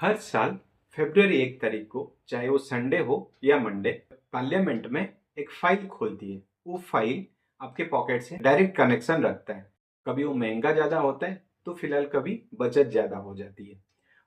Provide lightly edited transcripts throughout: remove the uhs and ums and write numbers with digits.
हर साल फरवरी 1 तारीख को, चाहे वो संडे हो या मंडे, पार्लियामेंट में एक फाइल खोलती है। वो फाइल आपके पॉकेट से डायरेक्ट कनेक्शन रखता है। कभी वो महंगा ज़्यादा होता है तो फिलहाल कभी बचत ज़्यादा हो जाती है।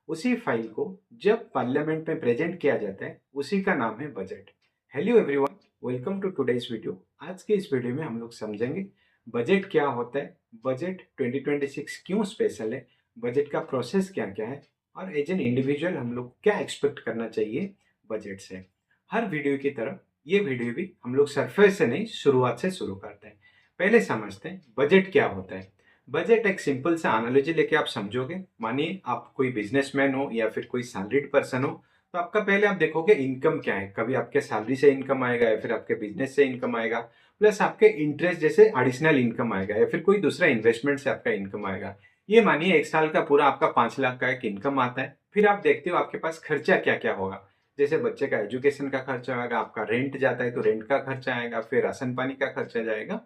उसी फाइल को जब पार्लियामेंट में प्रेजेंट किया जाता है उसी का नाम है budget. Hello everyone, welcome to today's video. आज के इस वीडियो में हम लोग समझेंगे बजट क्या होता है, बजट 2026 क्यों स्पेशल है, बजट का प्रोसेस क्या क्या है और एज एन इंडिविजुअल हम लोग क्या एक्सपेक्ट करना चाहिए बजट से। हर वीडियो की तरह ये वीडियो भी हम लोग सरफेस से नहीं, शुरुआत से शुरू करते हैं। पहले समझते हैं बजट क्या होता है। बजट एक सिंपल सा एनालॉजी लेके आप समझोगे। मानिए आप कोई बिजनेसमैन हो या फिर कोई सैलरीड पर्सन हो, तो आपका पहले आप देखोगे इनकम क्या है। कभी आपके सैलरी से इनकम आएगा या फिर आपके बिजनेस से इनकम आएगा, प्लस आपके इंटरेस्ट जैसे एडिशनल इनकम आएगा या फिर कोई दूसरा इन्वेस्टमेंट से आपका इनकम आएगा। ये मानिए एक साल का पूरा आपका 5 लाख का एक इनकम आता है। फिर आप देखते हो आपके पास खर्चा क्या क्या होगा। जैसे बच्चे का एजुकेशन का खर्चा आएगा, आपका रेंट जाता है तो रेंट का खर्चा आएगा, फिर राशन पानी का खर्चा जाएगा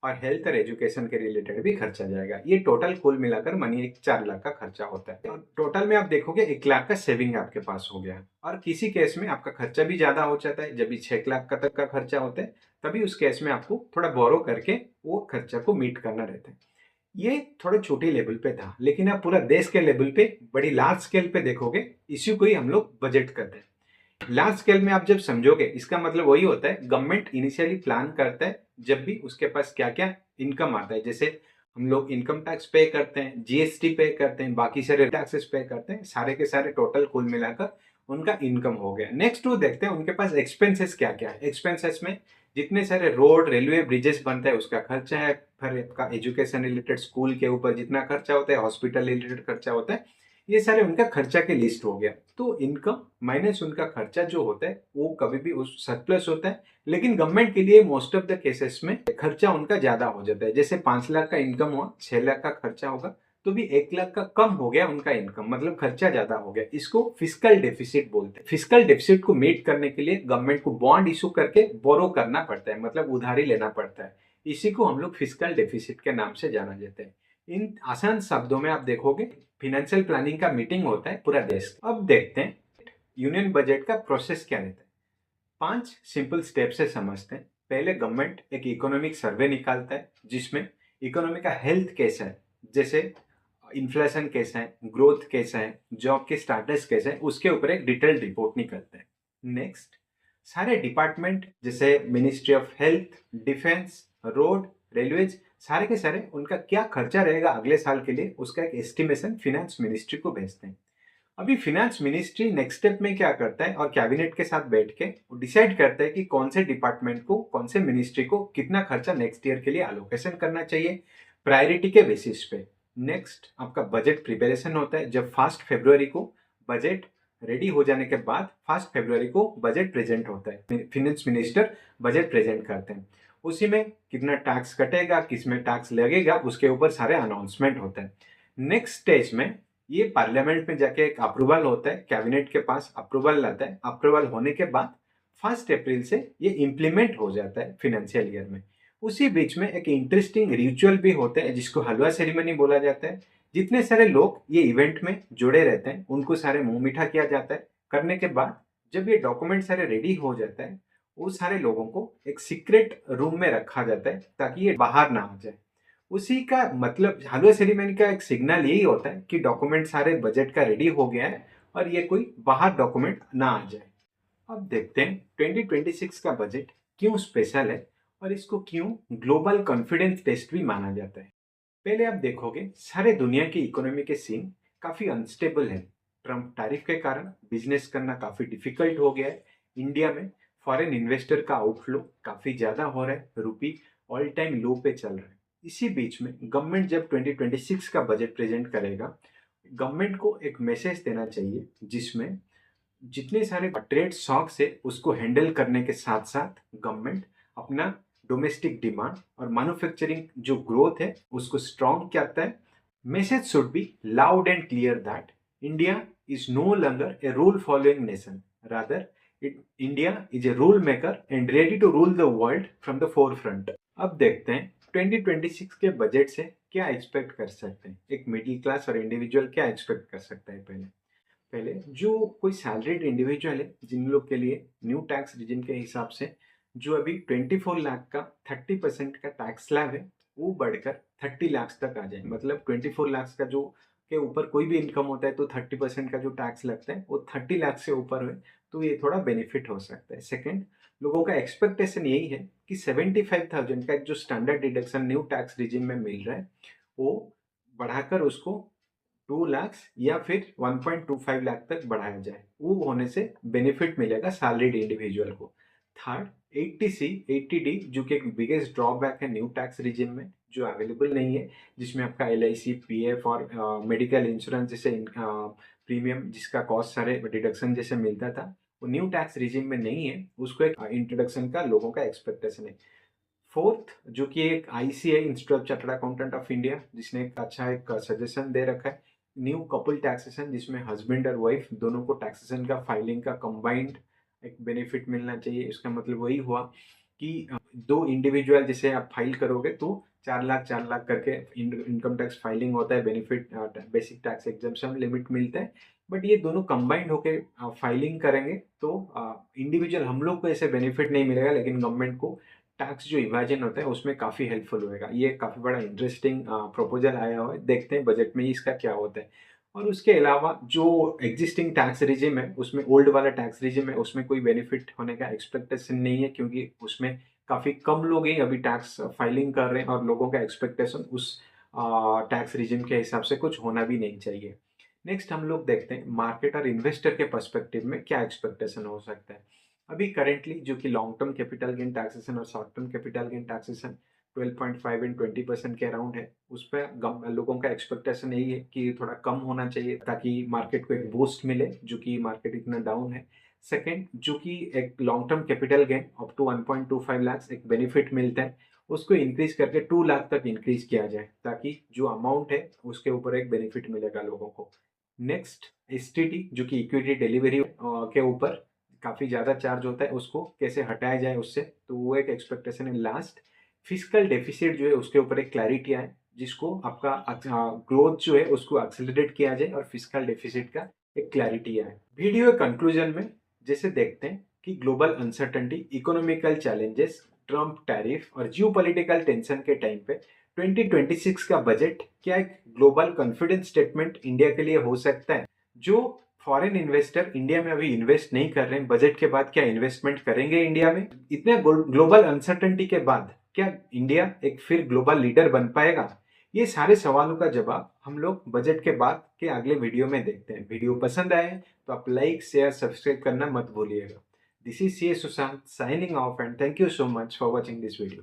और हेल्थ और एजुकेशन के रिलेटेड भी खर्चा जाएगा। ये टोटल कुल मिलाकर मानिए 4 लाख का खर्चा होता है। और टोटल में आप देखोगे 1 लाख का सेविंग आपके पास हो गया। और किसी केस में आपका खर्चा भी ज्यादा हो जाता है, जब भी 6 लाख का तक का खर्चा होता है तभी उस केस में आपको थोड़ा बोरो करके वो खर्चा को मीट करना रहता है। ये थोड़े छोटे लेवल पे था, लेकिन आप पूरा देश के लेवल पे बड़ी लार्ज स्केल पे देखोगे, इसी को ही हम लोग बजट कहते हैं। लार्ज स्केल में आप जब समझोगे, इसका मतलब वही होता है गवर्नमेंट इनिशियली प्लान करता है जब भी उसके पास क्या क्या इनकम आता है। जैसे हम लोग इनकम टैक्स पे करते हैं, जीएसटी पे करते हैं, बाकी सारे टैक्सेस पे करते हैं, सारे के सारे टोटल कुल मिलाकर उनका इनकम हो गया। नेक्स्ट वो देखते हैं उनके पास एक्सपेंसेस क्या क्या है। एक्सपेंसेस में जितने सारे रोड रेलवे ब्रिजेस बनते हैं उसका खर्चा है, फिर आपका एजुकेशन रिलेटेड स्कूल के ऊपर जितना खर्चा होता है, हॉस्पिटल रिलेटेड खर्चा होता है, ये सारे उनका खर्चा के लिस्ट हो गया। तो इनकम माइनस उनका खर्चा जो होता है वो कभी भी उस सरप्लस होता है। लेकिन गवर्नमेंट के लिए मोस्ट ऑफ द केसेस में खर्चा उनका ज्यादा हो जाता है। जैसे 5 लाख का इनकम हुआ, 6 लाख का खर्चा होगा, तो भी 1 लाख का कम हो गया उनका इनकम, मतलब खर्चा ज्यादा हो गया। इसको फिस्कल डेफिसिट बोलते हैं। फिस्कल डेफिसिट को मीट करने के लिए गवर्नमेंट को बॉन्ड इशू करके बोरो करना पड़ता है, मतलब उधारी लेना पड़ता है। इसी को हम लोग फिस्कल डेफिसिट के नाम से जाना जाता है। इन आसान शब्दों में आप देखोगे फिनेंशियल प्लानिंग का मीटिंग होता है पूरा देश का। अब देखते हैं यूनियन बजट का प्रोसेस क्या रहता है। 5 सिंपल स्टेप से समझते हैं। पहले गवर्नमेंट एक इकोनॉमिक सर्वे निकालता है जिसमें इकोनॉमी का हेल्थ कैसा है, जैसे इन्फ्लेशन कैसा है, ग्रोथ कैसा है, जॉब के स्टाटस कैसा है, उसके ऊपर एक डिटेल्ड रिपोर्ट निकलता है। नेक्स्ट, सारे डिपार्टमेंट जैसे ministry of health, defence, road, railways, सारे के सारे उनका क्या खर्चा रहेगा अगले साल के लिए, उसका एक एस्टिमेशन फिनेंस मिनिस्ट्री को भेजते हैं। अभी फिनेंस मिनिस्ट्री नेक्स्ट स्टेप में क्या करता है और कैबिनेट के साथ बैठ के डिसाइड करता है कि कौन से डिपार्टमेंट को, कौन से मिनिस्ट्री को कितना खर्चा नेक्स्ट ईयर के लिए अलोकेशन करना चाहिए, प्रायोरिटी के बेसिस पे। नेक्स्ट आपका बजट प्रिपरेशन होता है। जब 1 फरवरी को बजट रेडी हो जाने के बाद 1 फरवरी को बजट प्रेजेंट होता है, फिनेंस मिनिस्टर बजट प्रेजेंट करते हैं। उसी में कितना टैक्स कटेगा, किस में टैक्स लगेगा, उसके ऊपर सारे अनाउंसमेंट होते हैं। नेक्स्ट स्टेज में ये पार्लियामेंट में जाके एक अप्रूवल होता है, कैबिनेट के पास अप्रूवल लाता है। अप्रूवल होने के बाद 1 अप्रैल से ये इम्प्लीमेंट हो जाता है फिनेंशियल ईयर में। उसी बीच में एक इंटरेस्टिंग रिचुअल भी होता है जिसको हलवा सेरेमनी बोला जाता है। जितने सारे लोग ये इवेंट में जुड़े रहते हैं उनको सारे मुंह मीठा किया जाता है। करने के बाद जब ये डॉक्यूमेंट सारे रेडी हो जाता है, वो सारे लोगों को एक सीक्रेट रूम में रखा जाता है ताकि ये बाहर ना आ जाए। उसी का मतलब हलवा सेरेमनी का एक सिग्नल यही होता है कि डॉक्यूमेंट सारे बजट का रेडी हो गया है और ये कोई बाहर डॉक्यूमेंट ना आ जाए। अब देखते हैं 2026 का बजट क्यों स्पेशल है और इसको क्यों ग्लोबल कॉन्फिडेंस टेस्ट भी माना जाता है। पहले आप देखोगे सारे दुनिया की इकोनॉमी के सीन काफी अनस्टेबल है। ट्रम्प टैरिफ के कारण बिजनेस करना काफी डिफिकल्ट हो गया है। इंडिया में फॉरेन इन्वेस्टर का आउटफ्लो काफी ज्यादा हो रहा है, रुपी ऑल टाइम लो पे चल रहा है। इसी बीच में गवर्नमेंट जब 2026 का बजट प्रेजेंट करेगा, गवर्नमेंट को एक मैसेज देना चाहिए जिसमें जितने सारे ट्रेड शॉक्स है उसको हैंडल करने के साथ साथ गवर्नमेंट अपना डोमेस्टिक डिमांड और मैन्युफैक्चरिंग जो ग्रोथ है उसको स्ट्रॉन्ग करता है। Message should be loud and clear that India is no longer a rule following nation, rather India is a rule maker and ready to rule the world from the forefront. अब देखते हैं 2026 के budget से क्या expect कर सकते हैं। एक मिडिल क्लास और इंडिविजुअल क्या एक्सपेक्ट कर सकता है। पहले पहले जो कोई सैलरीड इंडिविजुअल है जिन लोग के लिए न्यू टैक्स रिजिम के हिसाब से जो अभी 24 लाख का 30% का टैक्स स्लैब है वो बढ़कर 30 लाख तक आ जाए। मतलब 24 लाख का जो के ऊपर कोई भी इनकम होता है तो 30% का जो टैक्स लगता है वो 30 लाख से ऊपर है तो ये थोड़ा बेनिफिट हो सकता है। सेकेंड, लोगों का एक्सपेक्टेशन यही है कि 75,000 का जो standard deduction new tax regime में मिल रहा है वो बढ़ाकर उसको 2 लाख या फिर 1.25 लाख तक बढ़ाया जाए। वो होने से बेनिफिट मिलेगा सैलरीड इंडिविजुअल को। थर्ड, 80C 80D जो कि एक बिगेस्ट ड्रॉबैक है न्यू टैक्स रिजिम में जो अवेलेबल नहीं है, जिसमें आपका LIC PF और मेडिकल इंश्योरेंस जैसे प्रीमियम जिसका कॉस्ट सारे डिडक्शन जैसे मिलता था वो न्यू टैक्स रिजिम में नहीं है। उसको एक इंट्रोडक्शन का लोगों का एक्सपेक्टेशन है। फोर्थ, जो कि एक ICA institute of chartered accountant of India जिसने एक अच्छा एक सजेशन दे रखा है न्यू कपल टैक्सेशन, जिसमें हस्बैंड और वाइफ दोनों को टैक्सेशन का फाइलिंग का कंबाइंड एक बेनिफिट मिलना चाहिए। इसका मतलब वही हुआ कि दो इंडिविजुअल जिसे आप फाइल करोगे तो 4 लाख करके इनकम टैक्स फाइलिंग होता है, benefit basic tax exemption limit मिलता है। बट ये दोनों कंबाइंड होके फाइलिंग करेंगे तो इंडिविजुअल हम लोग को ऐसे बेनिफिट नहीं मिलेगा, लेकिन गवर्नमेंट को टैक्स जो इमेजिन होता है उसमें काफ़ी हेल्पफुल होएगा। ये काफ़ी बड़ा इंटरेस्टिंग प्रपोजल आया हुआ है, देखते हैं बजट में इसका क्या होता है। और उसके अलावा जो एग्जिस्टिंग टैक्स रिजिम है उसमें ओल्ड वाला टैक्स रिजिम है उसमें कोई बेनिफिट होने का एक्सपेक्टेशन नहीं है, क्योंकि उसमें काफ़ी कम लोग ही अभी टैक्स फाइलिंग कर रहे हैं और लोगों का एक्सपेक्टेशन उस टैक्स रिजिम के हिसाब से कुछ होना भी नहीं चाहिए। नेक्स्ट हम लोग देखते हैं मार्केट और इन्वेस्टर के पर्सपेक्टिव में क्या एक्सपेक्टेशन हो सकता है। अभी करेंटली जो कि long term capital gain taxation और short term capital gain taxation 12.5 and 20% के अराउंड है, उस पर लोगों का एक्सपेक्टेशन यही है कि थोड़ा कम होना चाहिए ताकि मार्केट को एक बूस्ट मिले, जो कि मार्केट इतना डाउन है। सेकेंड, जो कि एक long term capital gain up to 1.25 lakh एक बेनिफिट मिलता है, उसको इंक्रीज करके 2 लाख तक इंक्रीज किया जाए ताकि जो अमाउंट है उसके ऊपर एक बेनिफिट मिलेगा लोगों को। नेक्स्ट, STT जो कि इक्विटी डिलीवरी के ऊपर काफ़ी ज़्यादा चार्ज होता है, उसको कैसे हटाया जाए उससे, तो वो एक एक्सपेक्टेशन है। लास्ट, फिजिकल डेफिसिट जो है उसके ऊपर एक क्लैरिटी आए जिसको आपका ग्रोथ जो है उसको एक्सेलरेट किया जाए और फिजिकल डेफिसिट का एक क्लैरिटी आए। वीडियो कंक्लूजन में जैसे देखते हैं कि global uncertainty, economical challenges, Trump tariff और जियोपॉलिटिकल टेंशन के टाइम पे 2026 का बजट क्या एक ग्लोबल कॉन्फिडेंस स्टेटमेंट इंडिया के लिए हो सकता है? जो फॉरेन इन्वेस्टर इंडिया में अभी इन्वेस्ट नहीं कर रहे हैं, बजट के बाद क्या इन्वेस्टमेंट करेंगे इंडिया में? इतने ग्लोबल अनसर्टेनिटी के बाद क्या इंडिया एक फिर ग्लोबल लीडर बन पाएगा? ये सारे सवालों का जवाब हम लोग बजट के बाद के अगले वीडियो में देखते हैं। वीडियो पसंद आए तो आप लाइक शेयर सब्सक्राइब करना मत भूलिएगा। This is CA Sushant signing off and thank you so much for watching this video.